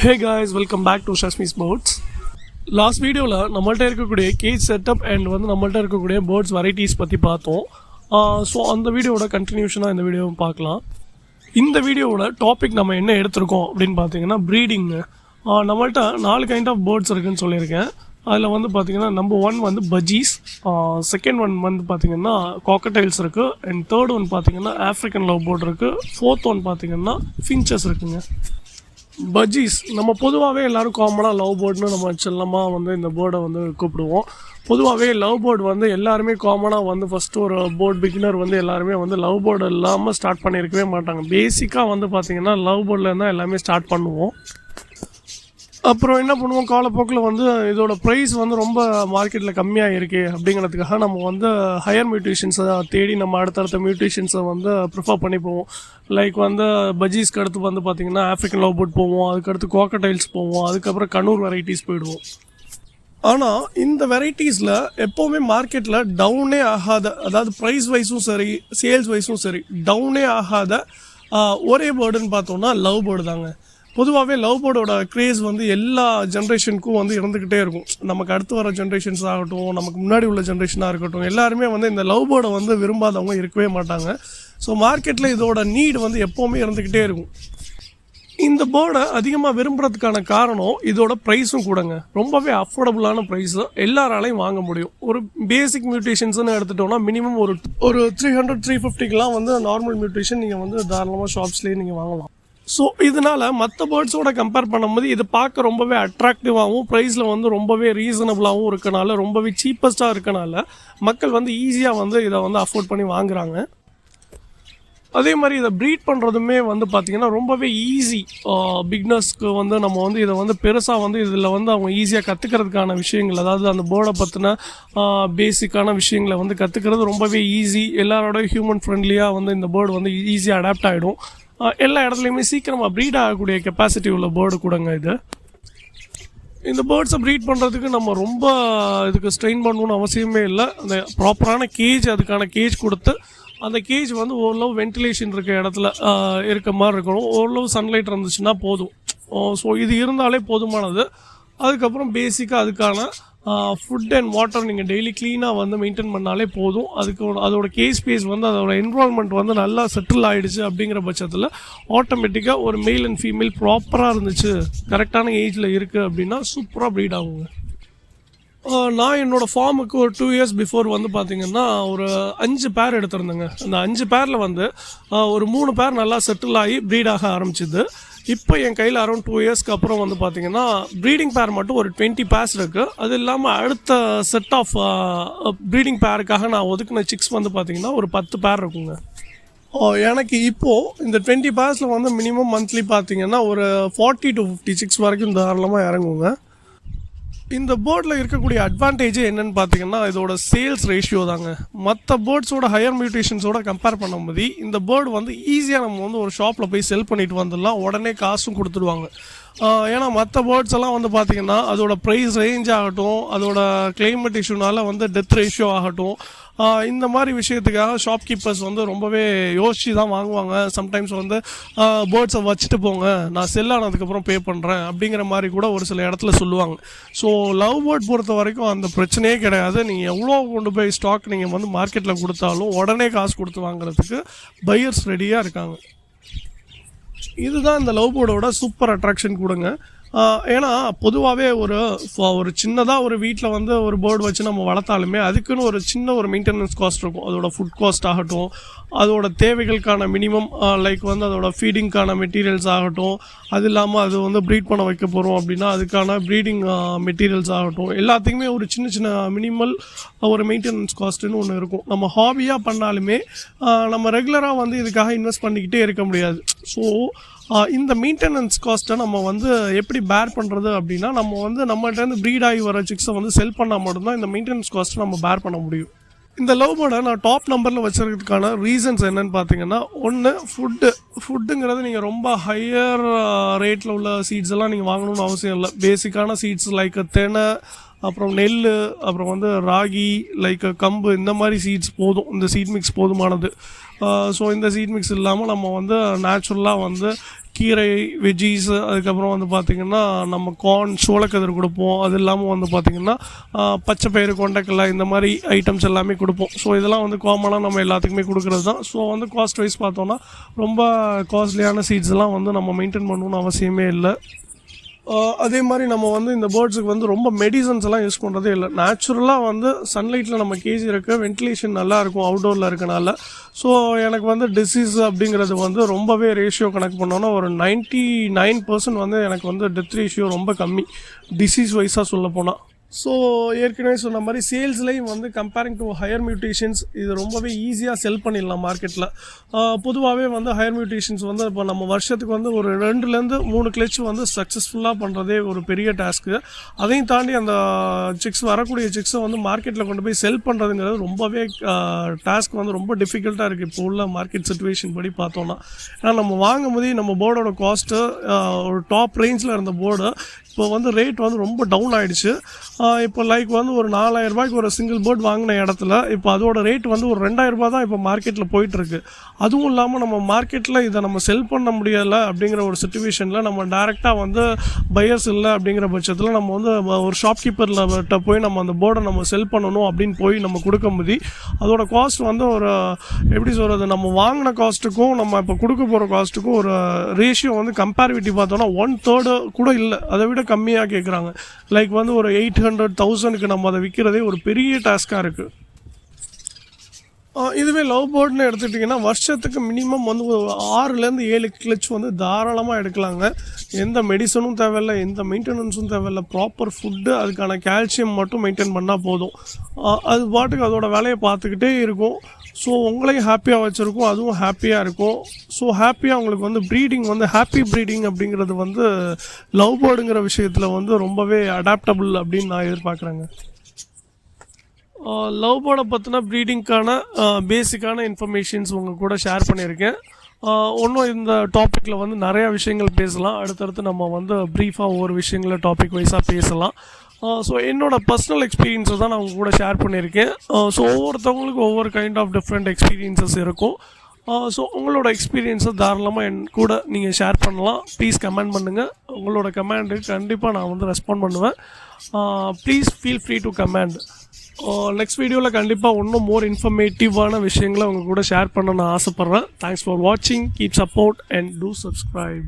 Hey guys, welcome back to Shashmi's Boats. Last வீடியோவில் நம்மள்ட்ட இருக்கக்கூடிய கேஜ் செட்டப் அண்ட் நம்மள்ட்ட இருக்கக்கூடிய பேர்ட்ஸ் வெரைட்டிஸ் பற்றி பார்த்தோம். ஸோ அந்த வீடியோவோட கண்டினியூஷனாக இந்த வீடியோவை பார்க்கலாம். இந்த வீடியோவோட டாபிக் நம்ம என்ன எடுத்திருக்கோம் அப்படின்னு பார்த்தீங்கன்னா ப்ரீடிங்கு. நம்மள்ட்ட 4 கைண்ட் ஆஃப் பேர்ட்ஸ் இருக்குதுன்னு சொல்லியிருக்கேன். அதில் பார்த்தீங்கன்னா நம்பர் 1 பஜ்ஜீஸ், செகண்ட் ஒன் பார்த்தீங்கன்னா காக்கடைல்ஸ் இருக்குது, அண்ட் தேர்ட் ஒன் பார்த்தீங்கன்னா ஆஃப்ரிக்கன் லவ் பேர்ட் இருக்குது, ஃபோர்த் ஒன் பார்த்தீங்கன்னா ஃபின்ச்சஸ் இருக்குங்க. பஜ்ஜீஸ் நம்ம பொதுவாகவே எல்லோரும் காமனாக லவ் பேர்ட்னு நம்ம செல்லமாக இந்த பேர்டை கூப்பிடுவோம். பொதுவாகவே லவ் பேர்ட் எல்லாருமே காமனாக ஃபஸ்ட்டு ஒரு பேர்ட் பிகினர் எல்லாருமே லவ் பேர்டு இல்லாமல் ஸ்டார்ட் பண்ணியிருக்கவே மாட்டாங்க. பேசிக்காக பார்த்திங்கன்னா லவ் பேர்டில் தான் எல்லாமே ஸ்டார்ட் பண்ணுவோம். அப்புறம் என்ன பண்ணுவோம், காலப்போக்கில் இதோட ப்ரைஸ் ரொம்ப மார்க்கெட்டில் கம்மியாக இருக்குது அப்படிங்கிறதுக்காக நம்ம ஹையர் மியூட்டேஷன்ஸை தேடி நம்ம அடுத்தடுத்த மியூட்டேஷன்ஸை ப்ரிஃபர் பண்ணி போவோம். லைக் பஜ்ஜீஸ்க்கு அடுத்து பார்த்திங்கன்னா ஆஃப்ரிக்கன் லவ் பேர்ட் போவோம், அதுக்கடுத்து காக்கடைல்ஸ் போவோம், அதுக்கப்புறம் கனூர் வெரைட்டிஸ் போயிடுவோம். ஆனால் இந்த வெரைட்டிஸில் எப்போவுமே மார்க்கெட்டில் டவுனே ஆகாத, அதாவது ப்ரைஸ் வைஸும் சரி சேல்ஸ் வைஸும் சரி டவுனே ஆகாத ஒரே பேர்டுன்னு பார்த்தோன்னா லவ் பேர்டு தாங்க. பொதுவாகவே லவ் பேர்டோட க்ரேஸ் எல்லா ஜென்ரேஷனுக்கும் இருந்துக்கிட்டே இருக்கும். நமக்கு அடுத்து வர ஜென்ரேஷன்ஸ் ஆகட்டும், நமக்கு முன்னாடி உள்ள ஜென்ரேஷனாக இருக்கட்டும், எல்லாருமே இந்த லவ் பேர்டை விரும்பாதவங்க இருக்கவே மாட்டாங்க. ஸோ மார்க்கெட்டில் இதோட நீட் எப்போவுமே இருந்துக்கிட்டே இருக்கும். இந்த பேர்டை அதிகமாக விரும்புகிறதுக்கான காரணம் இதோட ப்ரைஸும் கூடங்க. ரொம்பவே அஃபோர்டபுளான ப்ரைஸு, எல்லாராலையும் வாங்க முடியும். ஒரு பேசிக் மியூட்டேஷன்ஸ்னு எடுத்துட்டோம்னா மினிமம் ஒரு 300-350க்கெலாம் நார்மல் மியூட்டேஷன் நீங்கள் தாராளமாக ஷாப்ஸ்லேயே நீங்கள் வாங்கலாம். ஸோ இதனால் மற்ற பேர்ட்ஸோட கம்பேர் பண்ணும்போது இது பார்க்க ரொம்பவே அட்ராக்டிவாகவும் ப்ரைஸில் ரொம்பவே ரீசனபிளாகவும் இருக்கனால, ரொம்பவே சீப்பஸ்ட்டாக இருக்கனால மக்கள் ஈஸியாக இதை அஃபோர்ட் பண்ணி வாங்குகிறாங்க. அதே மாதிரி இதை ப்ரீட் பண்ணுறதுமே பார்த்திங்கன்னா ரொம்பவே ஈஸி. பிக்னஸ்க்கு நம்ம இதை பெருசாக இதில் அவங்க ஈஸியாக கற்றுக்கிறதுக்கான விஷயங்கள், அதாவது அந்த பேர்டை பற்றின பேசிக்கான விஷயங்களை கற்றுக்கிறது ரொம்பவே ஈஸி. எல்லாரோட ஹியூமன் ஃப்ரெண்ட்லியாக இந்த பேர்டு ஈஸியாக அடாப்ட் ஆகிடும். எல்லா இடத்துலையுமே சீக்கிரமாக ப்ரீட் ஆகக்கூடிய கெப்பாசிட்டி உள்ள பேர்டு கூடங்க இது. இந்த பேர்ட்ஸை ப்ரீட் பண்ணுறதுக்கு நம்ம ரொம்ப இதுக்கு ஸ்ட்ரெயின் பண்ணணும்னு அவசியமே இல்லை. அந்த ப்ராப்பரான கேஜ், அதுக்கான கேஜ் கொடுத்து அந்த கேஜ் ஓரளவு வென்டிலேஷன் இருக்க இடத்துல இருக்க மாதிரி இருக்கணும். ஓரளவு சன்லைட் இருந்துச்சுன்னா போதும். ஸோ இது இருந்தாலே போதுமானது. அதுக்கப்புறம் பேசிக்காக அதுக்கான ஃபுட் அண்ட் வாட்டர் நீங்கள் டெய்லி க்ளீனாக மெயின்டைன் பண்ணாலே போதும். அதுக்கு அதோட கேஜ் ஸ்பேஸ் அதோட என்விரான்மெண்ட் நல்லா செட்டில் ஆகிடுச்சு அப்படிங்கிற பட்சத்தில் ஆட்டோமேட்டிக்காக ஒரு மேல் அண்ட் ஃபீமேல் ப்ராப்பராக இருந்துச்சு, கரெக்டான ஏஜில் இருக்குது அப்படின்னா சூப்பராக ப்ரீட் ஆகுங்க. நான் என்னோடய ஃபார்முக்கு ஒரு 2 இயர்ஸ் பிஃபோர் பார்த்திங்கன்னா ஒரு 5 பேர் எடுத்திருந்தேங்க. அந்த 5 பேரில் ஒரு 3 பேர் நல்லா செட்டில் ஆகி ப்ரீடாக ஆரம்பிச்சிது. இப்போ என் கையில் அரௌண்ட் 2 இயர்ஸ்க்கு அப்புறம் பார்த்திங்கன்னா ப்ரீடிங் பேர் மட்டும் ஒரு 20 பேர்ஸ் இருக்குது. அது இல்லாமல் அடுத்த செட் ஆஃப் ப்ரீடிங் பேருக்காக நான் ஒதுக்கின சிக்ஸ் பார்த்திங்கன்னா ஒரு 10 பேர் இருக்குங்க. எனக்கு இப்போது இந்த 20 பேர்ஸில் மினிமம் மந்த்லி பார்த்திங்கன்னா ஒரு 40 to 50 சிக்ஸ் வரைக்கும் தாராளமாக இறங்குங்க. இந்த பேர்டில் இருக்கக்கூடிய அட்வான்டேஜ் என்னென்னு பார்த்தீங்கன்னா இதோட சேல்ஸ் ரேஷியோ தாங்க. மற்ற பேர்ட்ஸோட ஹையர் மியூட்டேஷன்ஸோட கம்பேர் பண்ணும்போது இந்த பேர்டு ஈஸியாக நம்ம ஒரு ஷாப்பில் போய் செல் பண்ணிட்டு வந்துடலாம், உடனே காசும் கொடுத்துடுவாங்க. ஏன்னா மற்ற பேர்ட்ஸ் எல்லாம் பார்த்திங்கன்னா அதோட ப்ரைஸ் ரேஞ்ச் ஆகட்டும், அதோட கிளைமேட் இஷ்யூனால டெத் ரேஷியோ ஆகட்டும், இந்த மாதிரி விஷயத்துக்காக ஷாப்கீப்பர்ஸ் ரொம்பவே யோசிச்சு தான் வாங்குவாங்க. சம்டைம்ஸ் பேர்ட்ஸை வச்சுட்டு போங்க, நான் செல் ஆனதுக்கப்புறம் பே பண்ணுறேன் அப்படிங்கிற மாதிரி கூட ஒரு சில இடத்துல சொல்லுவாங்க. ஸோ லவ் பேர்ட் பொறுத்த வரைக்கும் அந்த பிரச்சனையே கிடையாது. நீங்கள் எவ்வளோ கொண்டு போய் ஸ்டாக் நீங்கள் மார்க்கெட்டில் கொடுத்தாலும் உடனே காசு கொடுத்து வாங்குறதுக்கு பையர்ஸ் ரெடியாக இருக்காங்க. இதுதான் இந்த லவ் பேர்டோட சூப்பர் அட்ராக்ஷன் கூடங்க. ஏன்னா பொதுவாகவே ஒரு சின்னதாக ஒரு வீட்டில் ஒரு பேர்டு வச்சு நம்ம வளர்த்தாலுமே அதுக்குன்னு ஒரு சின்ன ஒரு மெயின்டெனன்ஸ் காஸ்ட் இருக்கும். அதோட ஃபுட் காஸ்ட் ஆகட்டும், அதோட தேவைகளுக்கான மினிமம் லைக் அதோட ஃபீடிங்க்கான மெட்டீரியல்ஸ் ஆகட்டும், அது இல்லாமல் அது ப்ரீட் பண்ண வைக்க போகிறோம் அப்படின்னா அதுக்கான ப்ரீடிங் மெட்டீரியல்ஸ் ஆகட்டும், எல்லாத்துக்குமே ஒரு சின்ன சின்ன மினிமல் ஒரு மெயின்டெனன்ஸ் காஸ்ட்டுன்னு ஒன்று இருக்கும். நம்ம ஹாபியாக பண்ணாலுமே நம்ம ரெகுலராக இதுக்காக இன்வெஸ்ட் பண்ணிக்கிட்டே இருக்க முடியாது. ஸோ இந்த மெயின்டெனன்ஸ் காஸ்ட்டை நம்ம எப்படி பேர் பண்ணுறது அப்படின்னா நம்ம நம்மகிட்டேருந்து ப்ரீட் ஆகி வர சிக்ஸை செல் பண்ணால் மட்டும்தான் இந்த மெயின்டெனன்ஸ் காஸ்ட்டை நம்ம பேர் பண்ண முடியும். இந்த லவ் பேர்டை நான் டாப் நம்பரில் வச்சுருக்கிறதுக்கான ரீசன்ஸ் என்னென்னு பார்த்தீங்கன்னா, ஒன்று ஃபுட்டுங்கிறது நீங்கள் ரொம்ப ஹையர் ரேட்டில் உள்ள சீட்ஸ் எல்லாம் நீங்கள் வாங்கணும்னு அவசியம் இல்லை. பேசிக்கான சீட்ஸ் லைக் தெனை, அப்புறம் நெல், அப்புறம் ராகி, லைக் கம்பு, இந்த மாதிரி சீட்ஸ் போதும். இந்த சீட் மிக்ஸ் போதுமானது. ஸோ இந்த சீட் மிக்ஸ் இல்லாமல் நம்ம நேச்சுரலாக கீரை வெஜ்ஜீஸ், அதுக்கப்புறம் வந்து பார்த்திங்கன்னா நம்ம கார்ன் சோளக்கதிர் கொடுப்போம். அது இல்லாமல் வந்து பார்த்திங்கன்னா பச்சை பயிறு கொண்டைக்கடலை இந்த மாதிரி ஐட்டம்ஸ் எல்லாமே கொடுப்போம். ஸோ இதெல்லாம் வந்து காமனாக நம்ம எல்லாத்துக்குமே கொடுக்குறது தான். ஸோ வந்து காஸ்ட் வைஸ் பார்த்தோன்னா ரொம்ப காஸ்ட்லியான சீட்ஸ்லாம் வந்து நம்ம மெயின்டைன் பண்ணணும்னு அவசியமே இல்லை. அதே மாதிரி நம்ம வந்து இந்த பேர்ட்ஸுக்கு வந்து ரொம்ப மெடிசன்ஸ் எல்லாம் யூஸ் பண்ணுறதே இல்லை. நேச்சுரலாக வந்து சன்லைட்டில் நம்ம கேஜி இருக்க வென்டிலேஷன் நல்லாயிருக்கும் அவுட்டோரில் இருக்கனால. ஸோ எனக்கு வந்து டிசீஸ் அப்படிங்கிறது வந்து ரொம்பவே ரேஷியோ கணக்கு பண்ணோன்னா ஒரு 99% வந்து எனக்கு வந்து டெத் ரேஷியோ ரொம்ப கம்மி டிசீஸ் வைஸாக சொல்ல போனால். ஸோ ஏற்கனவே சொன்ன மாதிரி சேல்ஸ்லேயும் வந்து கம்பேரிங் டு ஹையர் மியூட்டேஷன்ஸ் இது ரொம்பவே ஈஸியாக செல் பண்ணிடலாம் மார்க்கெட்டில். பொதுவாகவே வந்து ஹையர் மியூட்டேஷன்ஸ் வந்து இப்போ நம்ம வருஷத்துக்கு வந்து ஒரு 2-3 கிளச் வந்து சக்ஸஸ்ஃபுல்லாக பண்ணுறதே ஒரு பெரிய டாஸ்க்கு. அதையும் தாண்டி அந்த வரக்கூடிய சிக்ஸை வந்து மார்க்கெட்டில் கொண்டு போய் செல் பண்ணுறதுங்கிறது ரொம்பவே டாஸ்க் வந்து ரொம்ப டிஃபிகல்ட்டாக இருக்குது இப்போ உள்ள மார்க்கெட் சிச்சுவேஷன் படி பார்த்தோன்னா. ஏன்னா நம்ம வாங்கும் போதே நம்ம போர்டோட காஸ்ட்டு ஒரு டாப் ரேஞ்சில் இருந்த போர்டு இப்போ வந்து ரேட் வந்து ரொம்ப டவுன் ஆகிடுச்சு. இப்போ லைக் வந்து ஒரு 4000 ரூபாய்க்கு ஒரு சிங்கிள் பேர்ட் வாங்கின இடத்துல இப்போ அதோட ரேட் வந்து ஒரு 2000 ரூபா தான் இப்போ மார்க்கெட்டில் போயிட்டுருக்கு. அதுவும் இல்லாமல் நம்ம மார்க்கெட்டில் இதை நம்ம செல் பண்ண முடியலை அப்படிங்கிற ஒரு சிச்சுவேஷனில் நம்ம டேரெக்டாக வந்து பையர்ஸ் இல்லை அப்படிங்கிற பட்சத்தில் நம்ம வந்து ஒரு ஷாப்கீப்பர்கிட்ட போய் நம்ம அந்த போர்டை நம்ம செல் பண்ணணும் அப்படின்னு போய் நம்ம கொடுக்கும்போது அதோட காஸ்ட் வந்து ஒரு எப்படி சொல்கிறது, நம்ம வாங்கின காஸ்ட்டுக்கும் நம்ம இப்போ கொடுக்க போகிற காஸ்ட்டுக்கும் ஒரு ரேஷியோ வந்து கம்பேரிட்டிவ் பார்த்தோன்னா 1/3 கூட இல்லை, அதை விட கம்மியாக கேட்குறாங்க. லைக் வந்து ஒரு 800,000க்கு நம்ம அதை விற்கிறதே ஒரு பெரிய டாஸ்காக இருக்குது. இதுவே லவ் பேர்ட்னு எடுத்துக்கிட்டிங்கன்னா வருஷத்துக்கு மினிமம் வந்து ஒரு 6-7 கிளச் வந்து தாராளமாக எடுக்கலாங்க. எந்த மெடிசனும் தேவையில்லை, எந்த மெயின்டெனன்ஸும் தேவையில்லை, ப்ராப்பர் ஃபுட்டு அதுக்கான கால்சியம் மட்டும் மெயின்டைன் பண்ணால் போதும். அது பாட்டுக்கு அதோட வேலையை பார்த்துக்கிட்டே இருக்கும். ஸோ உங்களையும் ஹாப்பியாக வச்சுருக்கும், அதுவும் ஹாப்பியாக இருக்கும். ஸோ ஹாப்பியாக உங்களுக்கு வந்து ப்ரீடிங் வந்து ஹாப்பி ப்ரீடிங் அப்படிங்கிறது வந்து லவ் பேர்டுங்கிற விஷயத்தில் வந்து ரொம்பவே அடாப்டபுள் அப்படின்னு நான் எதிர்பார்க்குறேங்க. லவ் பேர்டை பற்றின ப்ரீடிங்க்கான பேசிக்கான இன்ஃபர்மேஷன்ஸ் உங்கள் கூட ஷேர் பண்ணியிருக்கேன். இன்னும் இந்த டாப்பிக்கில் வந்து நிறையா விஷயங்கள் பேசலாம். அடுத்தடுத்து நம்ம வந்து ப்ரீஃபாக ஒவ்வொரு விஷயங்கள டாபிக் வைஸாக பேசலாம். ஸோ என்னோடய பர்சனல் எக்ஸ்பீரியன்ஸை தான் நான் உங்கள் கூட ஷேர் பண்ணியிருக்கேன். ஸோ ஒவ்வொருத்தவங்களுக்கும் ஒவ்வொரு கைண்ட் ஆஃப் டிஃப்ரெண்ட் எக்ஸ்பீரியன்ஸஸ் இருக்கும். ஸோ உங்களோட எக்ஸ்பீரியன்ஸை தாராளமாக என் கூட நீங்கள் ஷேர் பண்ணலாம். ப்ளீஸ் கமெண்ட் பண்ணுங்கள். உங்களோட கமெண்ட்டுக்கு கண்டிப்பாக நான் வந்து ரெஸ்பாண்ட் பண்ணுவேன். Please feel free to comment. Next வீடியோவில் கண்டிப்பாக இன்னும் மோர் இன்ஃபர்மேட்டிவான விஷயங்களை உங்கள் கூட ஷேர் பண்ண நான் ஆசைப்பட்றேன். தேங்க்ஸ் ஃபார் வாட்சிங். Keep support and two subscribe.